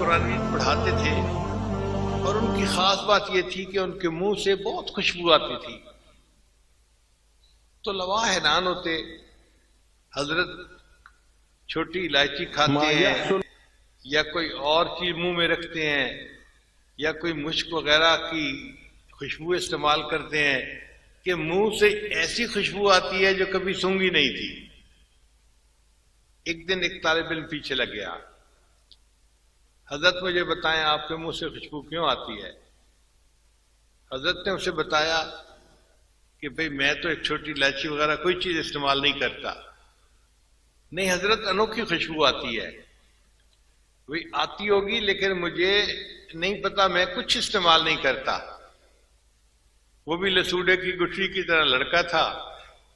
कुरान पढ़ाते थे और उनकी खास बात यह थी कि उनके मुंह से बहुत खुशबू आती थी। तो लवा हैरान होते, हजरत छोटी इलायची खाते हैं या कोई और चीज मुंह में रखते हैं या कोई मुश्क वगैरह की खुशबू इस्तेमाल करते हैं कि मुंह से ऐसी खुशबू आती है जो कभी सूंघी नहीं थी। एक दिन एक तालिब इल्म पीछे लग गया, हजरत मुझे बताएं आपके मुंह से खुशबू क्यों आती है। हजरत ने उसे बताया कि भाई मैं तो एक छोटी इलायची वगैरह कोई चीज इस्तेमाल नहीं करता। नहीं हजरत, अनोखी खुशबू आती है। वही आती होगी लेकिन मुझे नहीं पता, मैं कुछ इस्तेमाल नहीं करता। वो भी लसूड़े की गुठली की तरह लड़का था,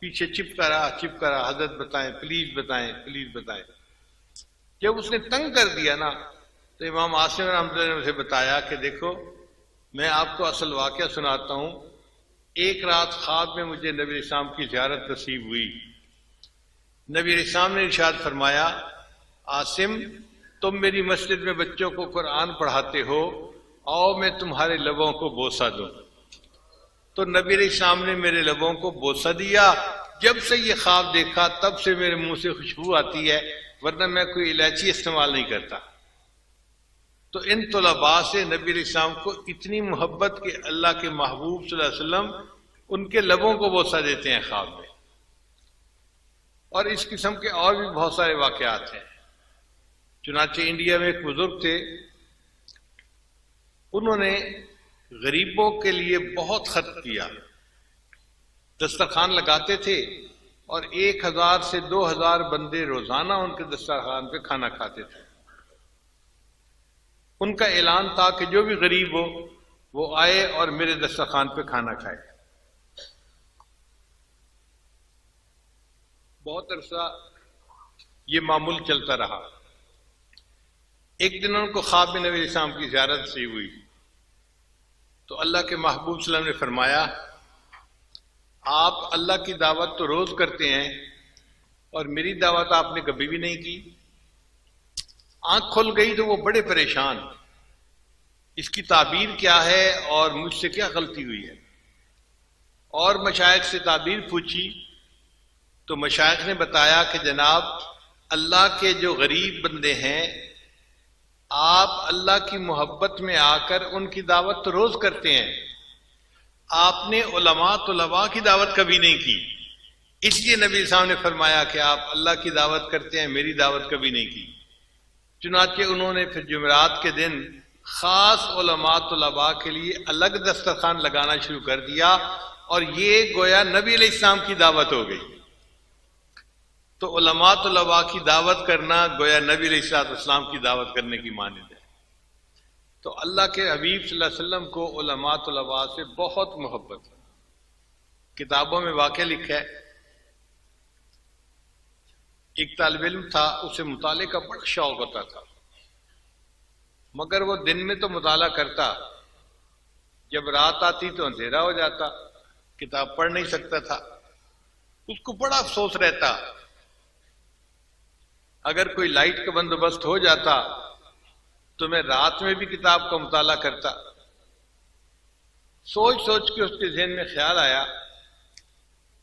पीछे चिपका रहा, हजरत बताएं प्लीज बताएं प्लीज बताएं। जब उसने तंग कर दिया ना तो इमाम आसिम रहमतुल्लाह ने उसे बताया कि देखो मैं आपको असल वाकया सुनाता हूं। एक रात ख्वाब में मुझे नबी इस्लाम की ज़ियारत नसीब हुई। नबी इस्लाम ने इरशाद फरमाया, आसिम तुम मेरी मस्जिद में बच्चों को कुरान पढ़ाते हो, आओ मैं तुम्हारे लबों को बोसा दूं। तो नबी इस्लाम ने मेरे लबों को बोसा दिया। जब से ये ख्वाब देखा तब से मेरे मुंह से खुशबू आती है, वरना मैं कोई इलायची इस्तेमाल नहीं करता। तो इन तुलबा से नबी इस्लाम को इतनी मोहब्बत कि अल्लाह के महबूब सल्लल्लाहु अलैहि वसल्लम उनके लबों को बोसा देते हैं ख्वाब में। और इस किस्म के और भी बहुत सारे वाकयात हैं। चुनाचे इंडिया में एक बुजुर्ग थे, उन्होंने गरीबों के लिए बहुत खर्च किया। दस्तरखान लगाते थे और 1000 से 2000 बंदे रोजाना उनके दस्तरखान पे खाना खाते थे। उनका ऐलान था कि जो भी गरीब हो वो आए और मेरे दस्तरखान पे खाना खाए। बहुत अरसा ये मामूल चलता रहा। एक दिन उनको ख्वाब में नबी इस्लाम की ज़ियारत से हुई तो अल्लाह के महबूब सल्लल्लाहु अलैहि वसल्लम ने फरमाया, आप अल्लाह की दावत तो रोज करते हैं और मेरी दावत आपने कभी भी नहीं की। आंख खुल गई तो वो बड़े परेशान, इसकी ताबीर क्या है और मुझसे क्या गलती हुई है। और मशाइख से ताबीर पूछी तो मशाइख ने बताया कि जनाब अल्लाह के जो गरीब बंदे हैं, आप अल्लाह की मोहब्बत में आकर उनकी दावत तो रोज करते हैं, आपने उलमा तुलबा की दावत कभी नहीं की। इसलिए नबी साहब ने फरमाया कि आप अल्लाह की दावत करते हैं, मेरी दावत कभी नहीं की। चुनाचे उन्होंने फिर जुमेरात के दिन खास उलमा तुलबा के लिए अलग दस्तरखान लगाना शुरू कर दिया और ये गोया नबी अलैहिस्सलाम की दावत हो गई। तो उलमा तुलबा की दावत करना गोया नबी अलैहिस्सलाम की दावत करने की मानिंद है। तो अल्लाह के हबीब सल्लल्लाहु अलैहि वसल्लम को उलमा तुलबा से बहुत मोहब्बत है। किताबों में वाक़या लिखा है, एक तालिब इल्म था, उसे मुताले का बड़ा शौक होता था, मगर वो दिन में तो मुताला करता, जब रात आती तो अंधेरा हो जाता, किताब पढ़ नहीं सकता था। उसको बड़ा अफसोस रहता, अगर कोई लाइट का बंदोबस्त हो जाता तो मैं रात में भी किताब का मुताला करता। सोच सोच के उसके ज़हन में ख्याल आया,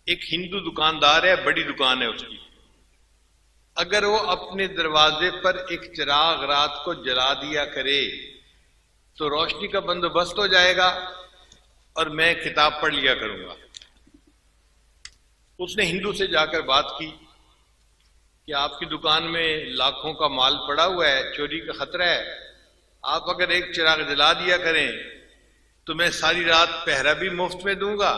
एक हिंदू दुकानदार है, बड़ी दुकान है उसकी, अगर वो अपने दरवाजे पर एक चिराग रात को जला दिया करे तो रोशनी का बंदोबस्त हो जाएगा और मैं किताब पढ़ लिया करूंगा। उसने हिंदू से जाकर बात की कि आपकी दुकान में लाखों का माल पड़ा हुआ है, चोरी का खतरा है, आप अगर एक चिराग जला दिया करें तो मैं सारी रात पहरा भी मुफ्त में दूंगा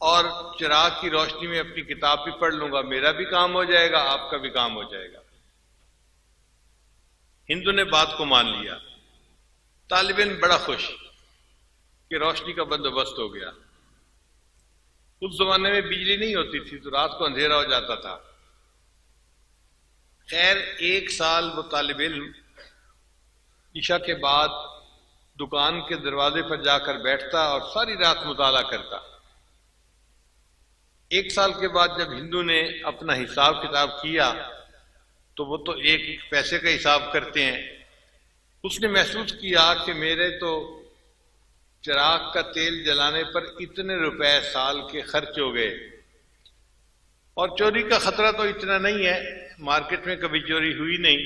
और चिराग की रोशनी में अपनी किताब भी पढ़ लूंगा, मेरा भी काम हो जाएगा, आपका भी काम हो जाएगा। हिंदू ने बात को मान लिया। तालिब इल्म बड़ा खुश कि रोशनी का बंदोबस्त हो गया। उस जमाने में बिजली नहीं होती थी तो रात को अंधेरा हो जाता था। खैर 1 साल वो तालिब इल्म ईशा के बाद दुकान के दरवाजे पर जाकर बैठता और सारी रात मुताला करता। 1 साल के बाद जब हिंदू ने अपना हिसाब किताब किया तो वो तो एक पैसे का हिसाब करते हैं, उसने महसूस किया कि मेरे तो चिराग का तेल जलाने पर इतने रुपए साल के खर्च हो गए, और चोरी का खतरा तो इतना नहीं है, मार्केट में कभी चोरी हुई नहीं,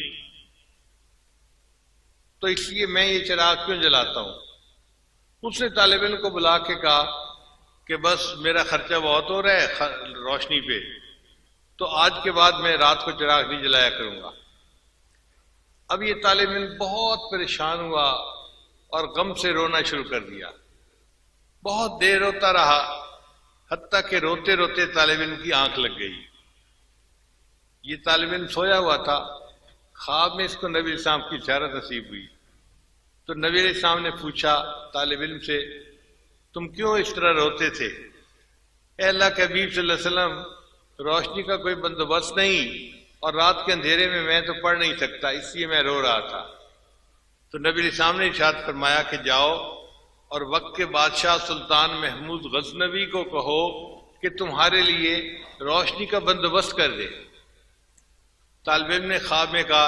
तो इसलिए मैं ये चिराग क्यों जलाता हूं। उसने तालिब इल्म को बुला के कहा कि बस मेरा खर्चा बहुत हो रहा है रोशनी पे, तो आज के बाद मैं रात को चिराग नहीं जलाया करूंगा। अब ये तालिब इल्म बहुत परेशान हुआ और गम से रोना शुरू कर दिया। बहुत देर रोता रहा, हत्ता कि रोते रोते तालिब इल्म की आंख लग गई। ये तालिब इल्म सोया हुआ था, ख्वाब में इसको नबी इस्लाम की इशारत नसीब हुई। तो नबी इस्लाम ने पूछा तालिब इल्म से, तुम क्यों इस तरह रोते थे? ए अल्लाह के हबीब सल्लल्लाहु अलैहि वसल्लम, रोशनी का कोई बंदोबस्त नहीं और रात के अंधेरे में मैं तो पढ़ नहीं सकता, इसलिए मैं रो रहा था। तो नबी इस्लाम ने इरशाद फरमाया कि जाओ और वक्त के बादशाह सुल्तान महमूद गजनवी को कहो कि तुम्हारे लिए रोशनी का बंदोबस्त कर दे। तालिब इल्म ने ख्वाब में कहा,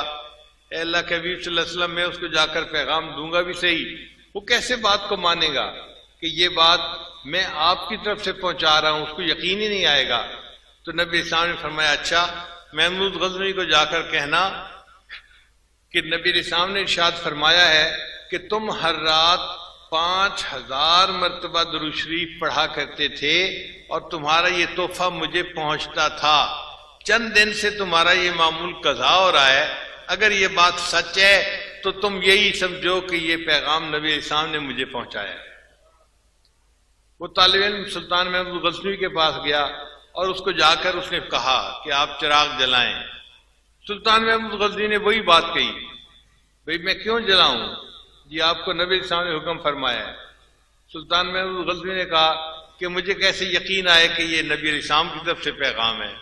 ए अल्लाह के हबीब सल्लल्लाहु अलैहि वसल्लम, मैं उसको जाकर पैगाम दूंगा भी सही, वो कैसे बात को मानेगा कि ये बात मैं आपकी तरफ से पहुंचा रहा हूं, उसको यकीन ही नहीं आएगा। तो नबी इस्लाम ने फरमाया, अच्छा महमूद गजनवी को जाकर कहना कि नबी इस्लाम ने इरशाद फरमाया है कि तुम हर रात 5000 मरतबा दुरूद शरीफ पढ़ा करते थे और तुम्हारा ये तोहफा मुझे पहुंचता था। चंद दिन से तुम्हारा ये मामूल कज़ा हो रहा है, अगर ये बात सच है तो तुम यही समझो कि ये पैगाम नबी इस्लाम ने मुझे पहुंचाया है। वो तालिब इल्म सुल्तान महमूद गजनवी के पास गया और उसको जाकर उसने कहा कि आप चिराग जलाएं। सुल्तान महमूद गजनवी ने वही बात कही, भाई मैं क्यों जलाऊं, जी आपको नबी इस्लाम ने हुक्म फरमाया है। सुल्तान महमूद गजनवी ने कहा कि मुझे कैसे यकीन आए कि ये नबी इस्लाम की तरफ से पैगाम है।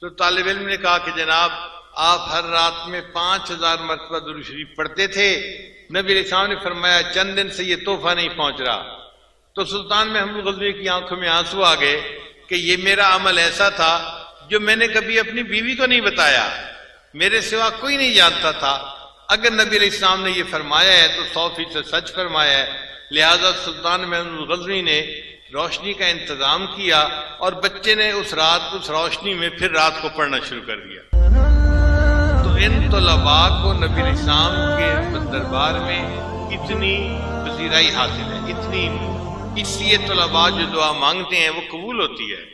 तो तालिब इल्म ने कहा कि जनाब, आप हर रात में 5000 मरतबा दुरूद शरीफ पढ़ते थे, नबी इस्लाम ने फरमाया चंद दिन से ये तोहफा नहीं पहुंच रहा। तो सुल्तान महमूद गजनवी की आंखों में आंसू आ गए कि ये मेरा अमल ऐसा था जो मैंने कभी अपनी बीवी को नहीं बताया, मेरे सिवा कोई नहीं जानता था। अगर नबी इस्लाम ने ये फरमाया है तो 100% सच फरमाया है। लिहाजा सुल्तान महमूद गजनवी ने रोशनी का इंतजाम किया और बच्चे ने उस रात उस रोशनी में फिर रात को पढ़ना शुरू कर दिया। तो इन तलबा को नबी इस्लाम के दरबार में इतनी पजीराई हासिल है, इतनी, इसलिए तलबा जो दुआ मांगते हैं वो कबूल होती है।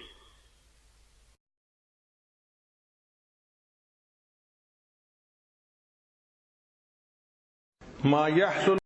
मा यहसुल